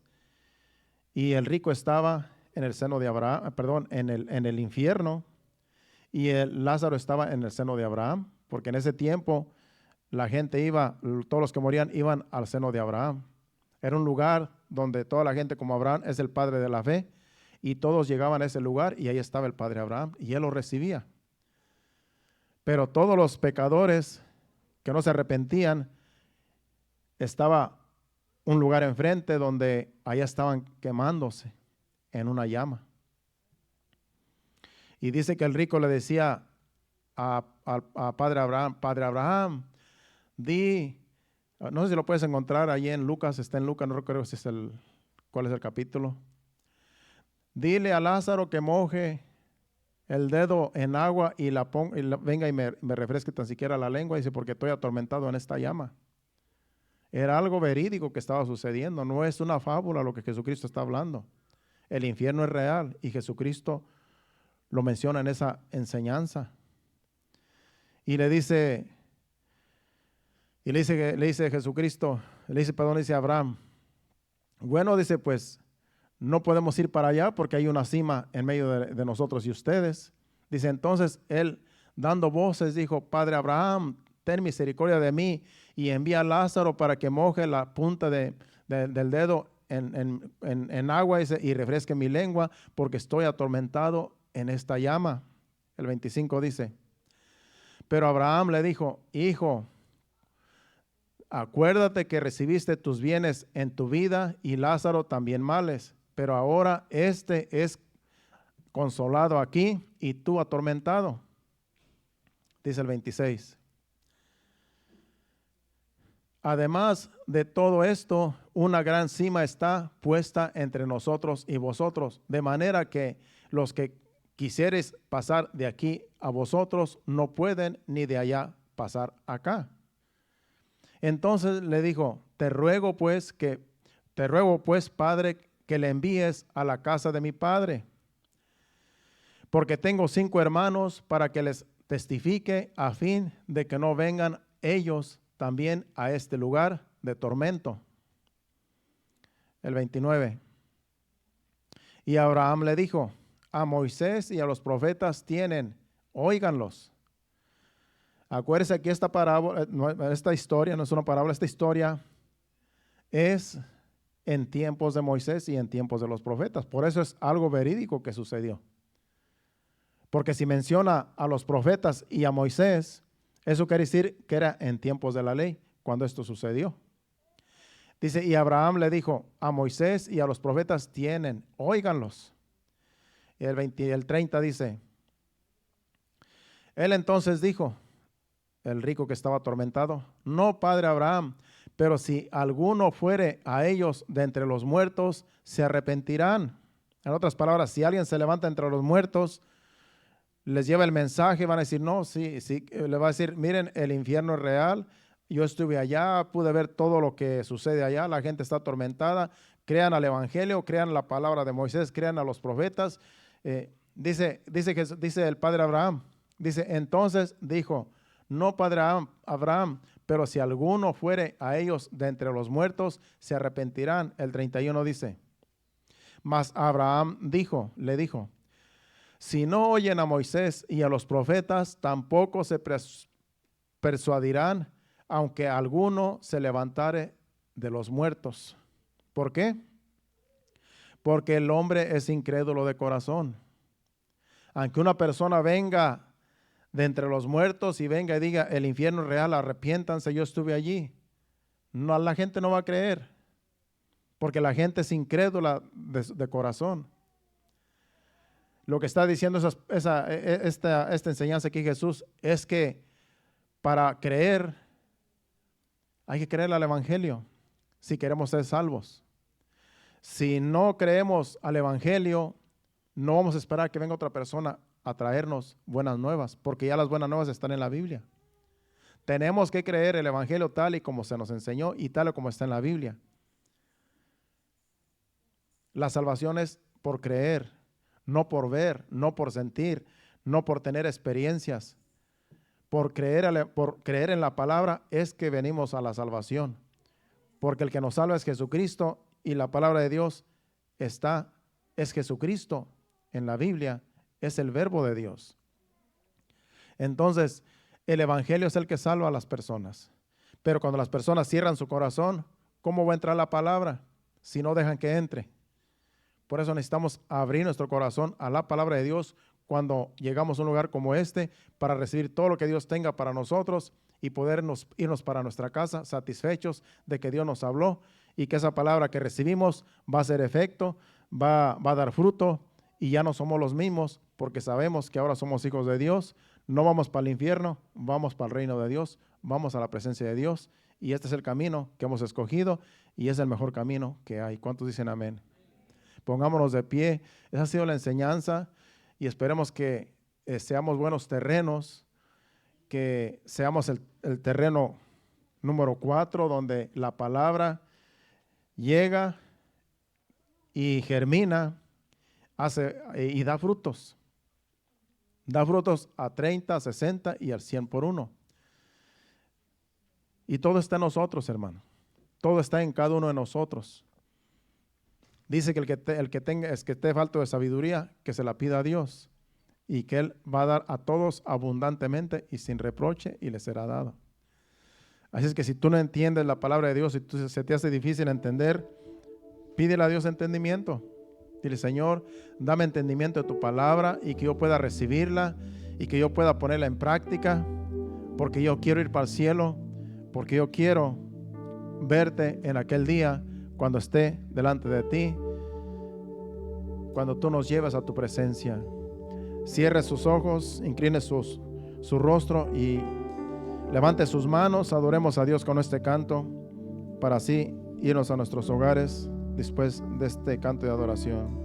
Y el rico estaba en el seno de Abraham, perdón, en el infierno, y el Lázaro estaba en el seno de Abraham, porque en ese tiempo la gente iba, todos los que morían iban al seno de Abraham. Era un lugar donde toda la gente, como Abraham es el padre de la fe, y todos llegaban a ese lugar y ahí estaba el padre Abraham y él lo recibía. Pero todos los pecadores que no se arrepentían, estaba un lugar enfrente donde allá estaban quemándose en una llama. Y dice que el rico le decía a padre Abraham, no sé si lo puedes encontrar ahí en Lucas, está en Lucas, no recuerdo si es cuál es el capítulo. Dile a Lázaro que moje el dedo en agua y venga y me refresque tan siquiera la lengua, dice, porque estoy atormentado en esta llama. Era algo verídico que estaba sucediendo, no es una fábula lo que Jesucristo está hablando. El infierno es real y Jesucristo lo menciona en esa enseñanza. Y le dice Jesucristo, le dice Abraham, bueno, dice, pues no podemos ir para allá porque hay una cima en medio de nosotros y ustedes. Dice, entonces él, dando voces, dijo, Padre Abraham, ten misericordia de mí y envía a Lázaro para que moje la punta del dedo en agua y refresque mi lengua, porque estoy atormentado en esta llama. El 25 dice, pero Abraham le dijo, hijo, acuérdate que recibiste tus bienes en tu vida y Lázaro también males, pero ahora este es consolado aquí y tú atormentado. Dice el 26. Además de todo esto, una gran cima está puesta entre nosotros y vosotros, de manera que los que quisieres pasar de aquí a vosotros no pueden, ni de allá pasar acá. Entonces le dijo, te ruego pues, Padre, que le envíes a la casa de mi padre, porque tengo 5 hermanos, para que les testifique, a fin de que no vengan ellos también a este lugar de tormento. El 29. Y Abraham le dijo, a Moisés y a los profetas tienen, óiganlos. Acuérdense que esta historia no es una parábola, esta historia es en tiempos de Moisés y en tiempos de los profetas. Por eso es algo verídico que sucedió. Porque si menciona a los profetas y a Moisés, eso quiere decir que era en tiempos de la ley, cuando esto sucedió. Dice, y Abraham le dijo, a Moisés y a los profetas tienen, óiganlos. Y el 30 dice, él entonces dijo, el rico que estaba atormentado, no, padre Abraham, pero si alguno fuere a ellos de entre los muertos, se arrepentirán. En otras palabras, si alguien se levanta entre los muertos, les lleva el mensaje, van a decir, no, sí, le va a decir, miren, el infierno es real, yo estuve allá, pude ver todo lo que sucede allá, la gente está atormentada, crean al evangelio, crean la palabra de Moisés, crean a los profetas. Dice el padre Abraham, dice, entonces dijo, no, padre Abraham, pero si alguno fuere a ellos de entre los muertos, se arrepentirán. El 31 dice, mas Abraham le dijo, si no oyen a Moisés y a los profetas, tampoco se persuadirán, aunque alguno se levantare de los muertos. ¿Por qué? Porque el hombre es incrédulo de corazón. Aunque una persona venga de entre los muertos y venga y diga, el infierno es real, arrepiéntanse, yo estuve allí, no, la gente no va a creer, porque la gente es incrédula de corazón. Lo que está diciendo esta enseñanza aquí Jesús es que para creer hay que creer al evangelio si queremos ser salvos. Si no creemos al evangelio, no vamos a esperar que venga otra persona a traernos buenas nuevas, porque ya las buenas nuevas están en la Biblia. Tenemos que creer el evangelio tal y como se nos enseñó y tal y como está en la Biblia. La salvación es por creer, no por ver, no por sentir, no por tener experiencias. Por creer en la palabra es que venimos a la salvación. Porque el que nos salva es Jesucristo y la palabra de Dios es Jesucristo en la Biblia, es el verbo de Dios. Entonces, el evangelio es el que salva a las personas. Pero cuando las personas cierran su corazón, ¿cómo va a entrar la palabra si no dejan que entre? Por eso necesitamos abrir nuestro corazón a la palabra de Dios cuando llegamos a un lugar como este para recibir todo lo que Dios tenga para nosotros y podernos irnos para nuestra casa satisfechos de que Dios nos habló y que esa palabra que recibimos va a hacer efecto, va a dar fruto y ya no somos los mismos porque sabemos que ahora somos hijos de Dios. No vamos para el infierno, vamos para el reino de Dios, vamos a la presencia de Dios y este es el camino que hemos escogido y es el mejor camino que hay. ¿Cuántos dicen amén? Pongámonos de pie. Esa ha sido la enseñanza y esperemos que seamos buenos terrenos, que seamos el terreno número 4 donde la palabra llega y germina, hace y da frutos. Da frutos a 30, a 60 y al 100 por uno. Y todo está en nosotros, hermano. Todo está en cada uno de nosotros. Dice que el que esté falto de sabiduría, que se la pida a Dios. Y que Él va a dar a todos abundantemente y sin reproche y le será dado. Así es que si tú no entiendes la palabra de Dios, si se te hace difícil entender, pídele a Dios entendimiento. Dile, Señor, dame entendimiento de tu palabra y que yo pueda recibirla y que yo pueda ponerla en práctica, porque yo quiero ir para el cielo, porque yo quiero verte en aquel día cuando esté delante de ti, cuando tú nos llevas a tu presencia. Cierre sus ojos, incline su rostro y levante sus manos. Adoremos a Dios con este canto para así irnos a nuestros hogares después de este canto de adoración.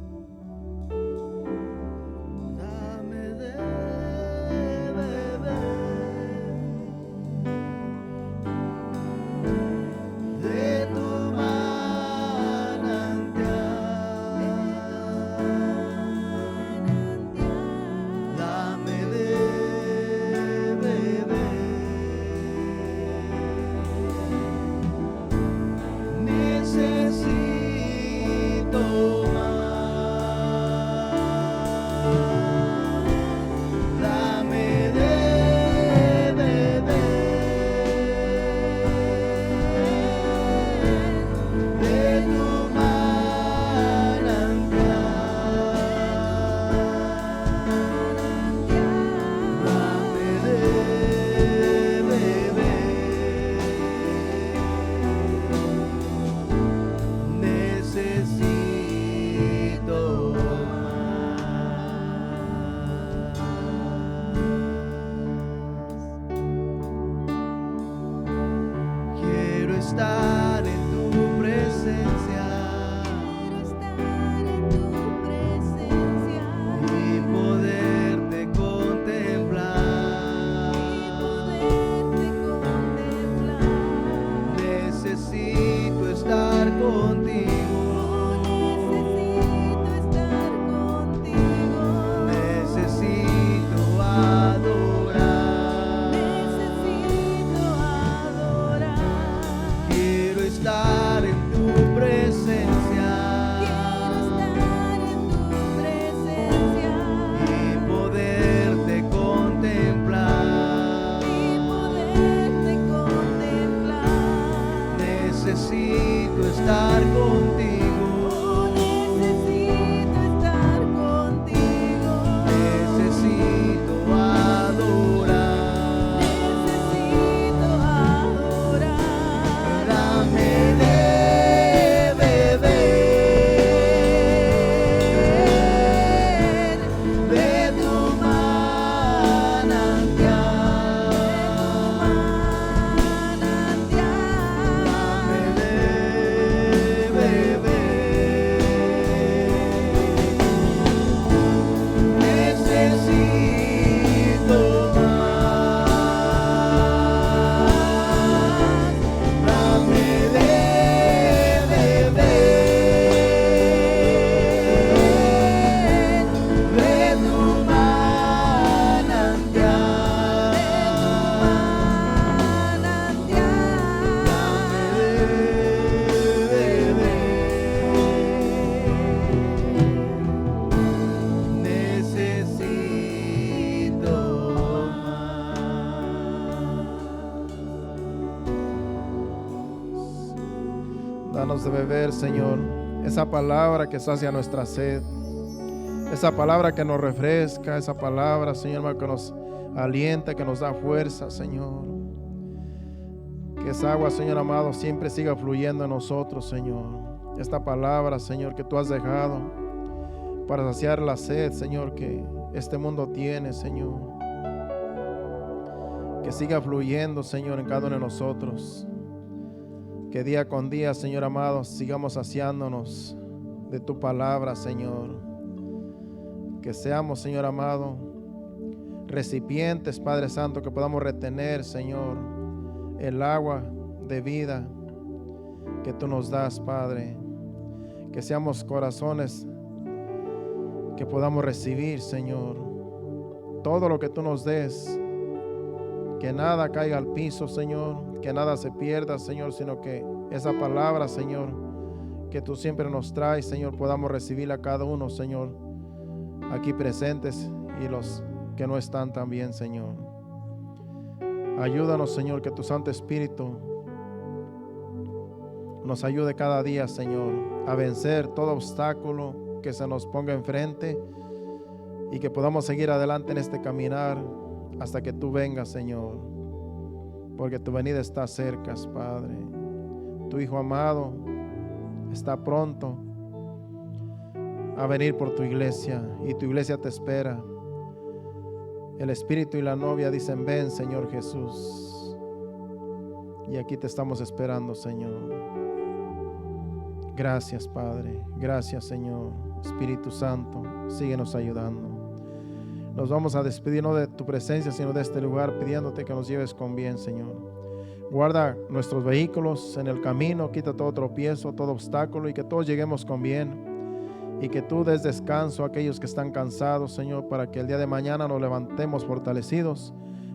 Estar en tu presencia, y poderte contemplar, necesito estar contigo, necesito adorar, quiero Danos de beber, Señor, esa palabra que sacia nuestra sed, esa palabra que nos refresca, esa palabra, Señor, que nos alienta, que nos da fuerza, Señor. Que esa agua, Señor amado, siempre siga fluyendo en nosotros, Señor. Esta palabra, Señor, que tú has dejado para saciar la sed, Señor, que este mundo tiene, Señor. Que siga fluyendo, Señor, en cada uno de nosotros. Que día con día, Señor amado, sigamos saciándonos de tu palabra, Señor. Que seamos, Señor amado, recipientes, Padre Santo, que podamos retener, Señor, el agua de vida que tú nos das, Padre. Que seamos corazones que podamos recibir, Señor, todo lo que tú nos des. Que nada caiga al piso, Señor, que nada se pierda, Señor, sino que esa palabra, Señor, que tú siempre nos traes, Señor, podamos recibirla cada uno, Señor, aquí presentes y los que no están también, Señor. Ayúdanos, Señor, que tu Santo Espíritu nos ayude cada día, Señor, a vencer todo obstáculo que se nos ponga enfrente y que podamos seguir adelante en este caminar hasta que tú vengas, Señor, porque tu venida está cerca, Padre. Tu Hijo amado está pronto a venir por tu iglesia y tu iglesia te espera. El Espíritu y la novia dicen: ven, Señor Jesús. Y aquí te estamos esperando, Señor. Gracias, Padre. Gracias, Señor. Espíritu Santo, síguenos ayudando. Nos vamos a despedir no de tu presencia, sino de este lugar, pidiéndote que nos lleves con bien, Señor. Guarda nuestros vehículos en el camino, quita todo tropiezo, todo obstáculo, y que todos lleguemos con bien. Y que tú des descanso a aquellos que están cansados, Señor, para que el día de mañana nos levantemos fortalecidos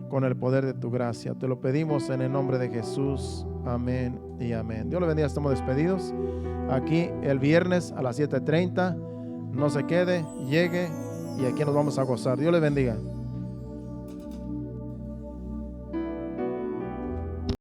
con el poder de tu gracia. Te lo pedimos en el nombre de Jesús. Amén y amén. Dios le bendiga. Estamos despedidos. Aquí el viernes a las 7:30. No se quede, llegue. Y aquí nos vamos a gozar. Dios le bendiga.